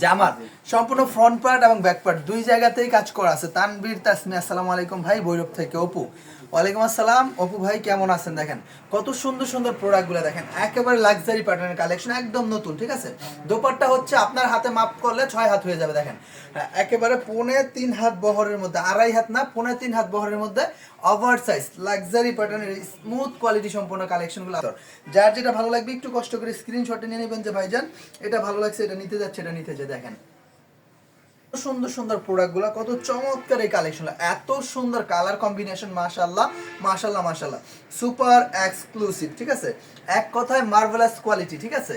জামার সম্পূর্ণ front part এবং ব্যাক পার্ট দুই জায়গাতেই কাজ করা আছে। তানভীর তাসমি, আসসালামু আলাইকুম ভাই, ভৈরব থেকে। অপু, ওয়ালাইকুম আসসালাম। অপু ভাই কেমন আছেন? দেখেন কত সুন্দর সুন্দর প্রোডাক্টগুলো, দেখেন একেবারে লাক্সারি প্যাটার্নের কালেকশন, একদম নতুন। ঠিক আছে, দোপাট্টা হচ্ছে আপনার হাতে মাপ করলে 6 হাত হয়ে যাবে। দেখেন একেবারে 3.5 হাত বহরের মধ্যে, 2.5 হাত না 3.5 হাত বহরের মধ্যে ওভার সাইজ লাক্সারি প্যাটার্নের স্মুথ কোয়ালিটি সম্পূর্ণ কালেকশনগুলো। যার যেটা ভালো লাগবে একটু কষ্ট করে স্ক্রিনশটে নিয়ে নেবেন যে ভাইজান এটা ভালো লাগছে, এটা নিতে যাচ্ছে, এটা নিতে যে। দেখেন সুন্দর সুন্দর প্রোডাক্টগুলো, কত চমৎকার এই কালেকশন, এত সুন্দর কালার কম্বিনেশন, মাশাআল্লাহ মাশাআল্লাহ মাশাআল্লাহ, সুপার এক্সক্লুসিভ। ঠিক আছে, এক কথায় মার্ভেলাস কোয়ালিটি। ঠিক আছে,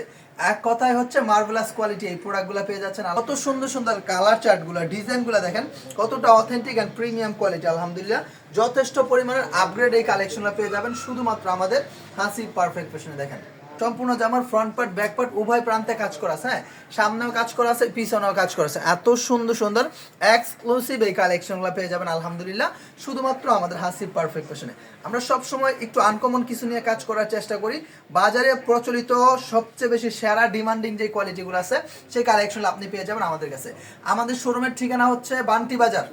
এক কথায় হচ্ছে মার্ভেলাস কোয়ালিটি এই প্রোডাক্টগুলো পেয়ে যাচ্ছেন। কত সুন্দর সুন্দর কালার চার্টগুলো, ডিজাইনগুলো দেখেন কতটা অথেন্টিক এন্ড প্রিমিয়াম কোয়ালিটি। আলহামদুলিল্লাহ যথেষ্ট পরিমাণের আপগ্রেড এই কালেকশনগুলো পেয়ে যাবেন শুধুমাত্র আমাদের হাসি পারফেক্ট ফ্যাশনে। দেখেন সম্পূর্ণ জামার ফ্রন্ট পার্ট ব্যাক পার্ট উভয় প্রান্তে কাজ করা আছে। হ্যাঁ, সামনেও কাজ করা আছে, পিছনেও কাজ করা আছে। এত সুন্দর সুন্দর এক্সক্লুসিভ এই কালেকশনগুলো পেয়ে যাবেন আলহামদুলিল্লাহ শুধুমাত্র আমাদের হাসিব পারফেক্ট ফ্যাশনে। আমরা সব সময় একটু আনকমন কিছু নিয়ে কাজ করার চেষ্টা করি। বাজারে প্রচলিত সবচেয়ে বেশি সেরা ডিমান্ডিং যে কোয়ালিটিগুলো আছে সেই কালেকশনগুলো আপনি পেয়ে যাবেন আমাদের কাছে। আমাদের শোরুমের ঠিকানা হচ্ছে বান্টি বাজার।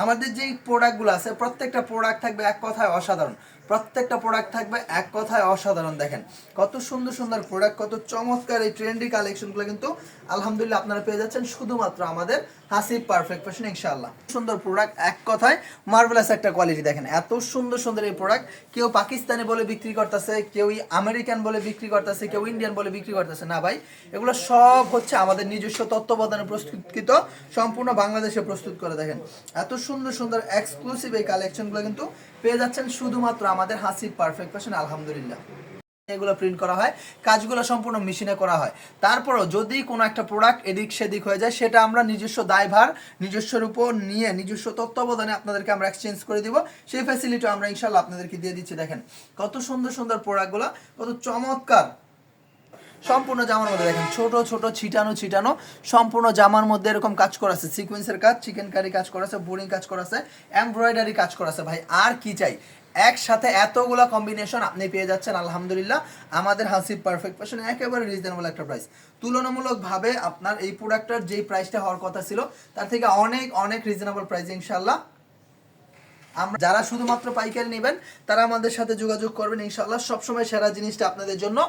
আমাদের যেই প্রোডাক্টগুলো আছে প্রত্যেকটা প্রোডাক্ট থাকবে এক কথায় অসাধারণ, প্রত্যেকটা প্রোডাক্ট থাকবে এক কথায় অসাধারণ। দেখেন কত সুন্দর সুন্দর প্রোডাক্ট, কত চমৎকার এই ট্রেন্ডি কালেকশনগুলো কিন্তু আলহামদুলিল্লাহ আপনারা পেয়ে যাচ্ছেন শুধুমাত্র আমাদের হাসিব পারফেক্ট ফ্যাশন ইনশাআল্লাহ। সুন্দর প্রোডাক্ট, এক কথায় মার্ভেলাস একটা কোয়ালিটি। দেখেন এত সুন্দর সুন্দর এই প্রোডাক্ট, কেউ পাকিস্তানি বলে বিক্রি করতেছে, কেউ আমেরিকান বলে বিক্রি করতেছে, কেউ ইন্ডিয়ান বলে বিক্রি করতেছে। না ভাই, এগুলো সব হচ্ছে আমাদের নিজস্ব তত্ত্বাবধানে প্রস্তুতকৃত, সম্পূর্ণ বাংলাদেশে প্রস্তুত করে। দেখেন এত সুন্দর সুন্দর এক্সক্লুসিভ এই কালেকশনগুলো কিন্তু পেয়ে যাচ্ছেন শুধুমাত্র আমাদের হাসিব পারফেক্ট ফ্যাশন আলহামদুলিল্লাহ। এগুলো প্রিন্ট করা হয়, কাজগুলো সম্পূর্ণ মেশিনে করা হয়। তারপরও যদি কোনো একটা প্রোডাক্ট এদিক সেদিক হয়ে যায় সেটা আমরা নিজস্ব দায়ভার নিজস্বের উপর নিয়ে নিজস্ব তত্ত্বাবধানে আপনাদেরকে আমরা এক্সচেঞ্জ করে দিব, সেই ফ্যাসিলিটি আমরা ইনশাল্লাহ আপনাদেরকে দিয়ে দিচ্ছি। দেখেন কত সুন্দর সুন্দর প্রোডাক্টগুলো, কত চমৎকার সম্পূর্ণ জামার মধ্যে। দেখেন ছোট ছোট ছিটানো ছিটানো সম্পূর্ণ জামার মধ্যে এরকম কাজ করা আছে, সিকোয়েন্সের কাজ, চিকেন কারি কাজ করা আছে, বোরিং কাজ করা আছে, এমব্রয়ডারি কাজ করা আছে। ভাই আর কি চাই, একসাথে এতগুলো কম্বিনেশন আপনি পেয়ে যাচ্ছেন আলহামদুলিল্লাহ আমাদের হাসিব পারফেক্ট ফ্যাশন একেবারে রিজনেবল একটা প্রাইস। তুলনামূলকভাবে আপনার এই প্রোডাক্টটার যেই প্রাইসটা হওয়ার কথা ছিল তার থেকে অনেক অনেক রিজনেবল প্রাইস ইনশাল্লাহ। আমরা যারা শুধুমাত্র পাইকারি নেবেন তারা আমাদের সাথে যোগাযোগ করবেন ইনশাআল্লাহ। সবসময় সেরা জিনিসটা আপনাদের জন্য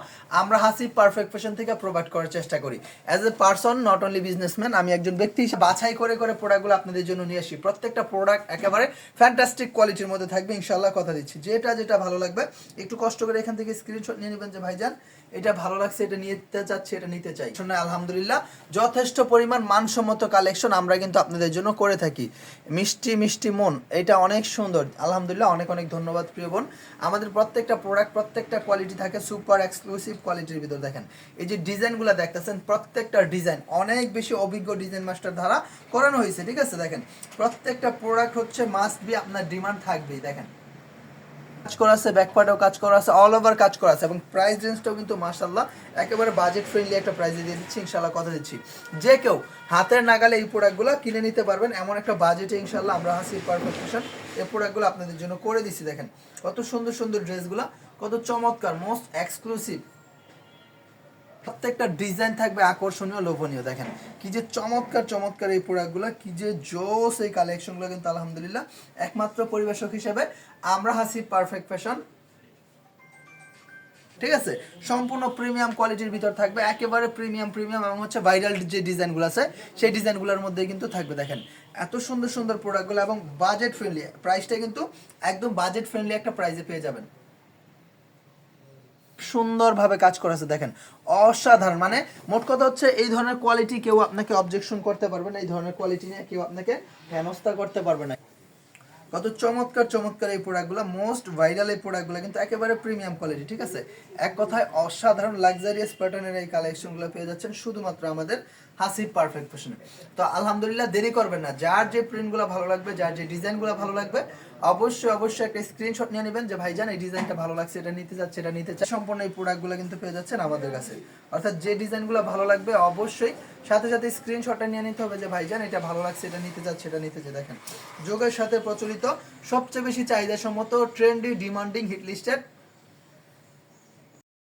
আমরা হাসিব পারফেক্ট ফ্যাশন থেকে প্রোভাইড করার চেষ্টা করি। As a person, not only businessman, আমি একজন ব্যক্তি হিসেবে বাছাই করে করে প্রোডাক্টগুলো আপনাদের জন্য নিয়ে আসি। প্রত্যেকটা প্রোডাক্ট একেবারে ফ্যান্টাস্টিক কোয়ালিটির মধ্যে থাকবে ইনশাআল্লাহ, কথা দিচ্ছি। যেটা যেটা ভালো লাগবে একটু কষ্ট করে এখান থেকে স্ক্রিনশট নিয়ে নেবেন যে ভাইজান এটা ভালো লাগছে, এটা নিতে চাচ্ছি, এটা নিতে চাই। শুনে আলহামদুলিল্লাহ যথেষ্ট পরিমাণ মানসম্মত কালেকশন আমরা কিন্তু আপনাদের জন্য করে থাকি। মিষ্টি মিষ্টি মন, এটা অনেক সুন্দর আলহামদুলিল্লাহ, অনেক অনেক ধন্যবাদ প্রিয় বোন। আমাদের প্রত্যেকটা প্রোডাক্ট প্রত্যেকটা কোয়ালিটি থাকে সুপার এক্সক্লুসিভ কোয়ালিটির ভিতর। দেখেন এই যে ডিজাইনগুলো দেখতেছেন প্রত্যেকটা ডিজাইন অনেক বেশি অভিজ্ঞ ডিজাইন মাস্টার দ্বারা করানো হয়েছে। ঠিক আছে, দেখেন প্রত্যেকটা প্রোডাক্ট হচ্ছে মাস্ট বি, আপনার ডিমান্ড থাকবেই। দেখেন কাজ করা আছে, ব্যাকপার্টেও কাজ করা আছে, অল ওভার কাজ করা আছে এবং প্রাইস রেঞ্জটাও কিন্তু মাশাআল্লাহ একেবারে বাজেট ফ্রেন্ডলি একটা প্রাইসে দিয়ে দিচ্ছি ইনশাআল্লাহ, কথা দিচ্ছি। যে কেউ হাতের নাগালে এই প্রোডাক্টগুলো কিনে নিতে পারবেন এমন একটা বাজেটে ইনশাআল্লাহ আমরা হাসিব পারফেক্ট ফ্যাশন এই প্রোডাক্টগুলো আপনাদের জন্য করে দিচ্ছি। দেখেন কত সুন্দর সুন্দর ড্রেসগুলো, কত চমৎকার, মোস্ট এক্সক্লুসিভ, প্রত্যেকটা ডিজাইন থাকবে আকর্ষণীয় লোভনীয়। দেখেন কি যে চমৎকার চমৎকার এই প্রোডাক্টগুলো, কি যে জোস এই কালেকশনগুলো কিন্তু আলহামদুলিল্লাহ একমাত্র পরিবেশক হিসেবে আমরা হাসিব পারফেক্ট ফ্যাশন। ঠিক আছে, সম্পূর্ণ প্রিমিয়াম কোয়ালিটির ভিতর থাকবে, একেবারে প্রিমিয়াম প্রিমিয়াম এবং হচ্ছে ভাইরাল যে ডিজাইনগুলো আছে সেই ডিজাইনগুলোর মধ্যেই কিন্তু থাকবে। দেখেন এত সুন্দর সুন্দর প্রোডাক্টগুলো এবং বাজেট ফ্রেন্ডলি, প্রাইসটা কিন্তু একদম বাজেট ফ্রেন্ডলি একটা প্রাইসে পেয়ে যাবেন। সুন্দরভাবে কাজ করা আছে, দেখেন অসাধারণ। মানে মোট কথা হচ্ছে এই ধরনের কোয়ালিটি কেউ আপনাকে অবজেকশন করতে পারবে না, এই ধরনের কোয়ালিটি নিয়ে কেউ আপনাকে হেনস্থা করতে পারবে না। কত চমৎকার চমৎকার এই প্রোডাক্টগুলো, মোস্ট ভাইরাল এই প্রোডাক্টগুলো কিন্তু একেবারে প্রিমিয়াম কোয়ালিটি। ঠিক আছে, এক কথায় অসাধারণ লাক্সারিয়াস প্যাটার্নের এই কালেকশনগুলো পেয়ে যাচ্ছেন শুধুমাত্র আমাদের হাসিব পারফেক্ট ফ্যাশনে। তো আলহামদুলিল্লাহ দেরি করবেন না, যার যে প্রিন্টগুলো ভালো লাগবে, যার যে ডিজাইনগুলো ভালো লাগবে অবশ্যই অবশ্যই একটা স্ক্রিনশট নিয়ে নেবেন যে ভাইজান এই ডিজাইনটা ভালো লাগছে, এটা নিতে যাচ্ছে, এটা নিতে চাই। সম্পূর্ণ এই প্রোডাক্টগুলো কিন্তু পেয়ে যাচ্ছেন আমাদের কাছে। অর্থাৎ যে ডিজাইনগুলো ভালো লাগবে অবশ্যই সাথে সাথে স্ক্রিনশটটা নিয়ে নিতে হবে যে ভাইজান এটা ভালো লাগছে, এটা নিতে যাচ্ছে, এটা নিতে চাই। দেখেন যুগের সাথে প্রচলিত সবচেয়ে বেশি চাহিদা সম্মত ট্রেন্ডি ডিমান্ডিং হিট লিস্টেড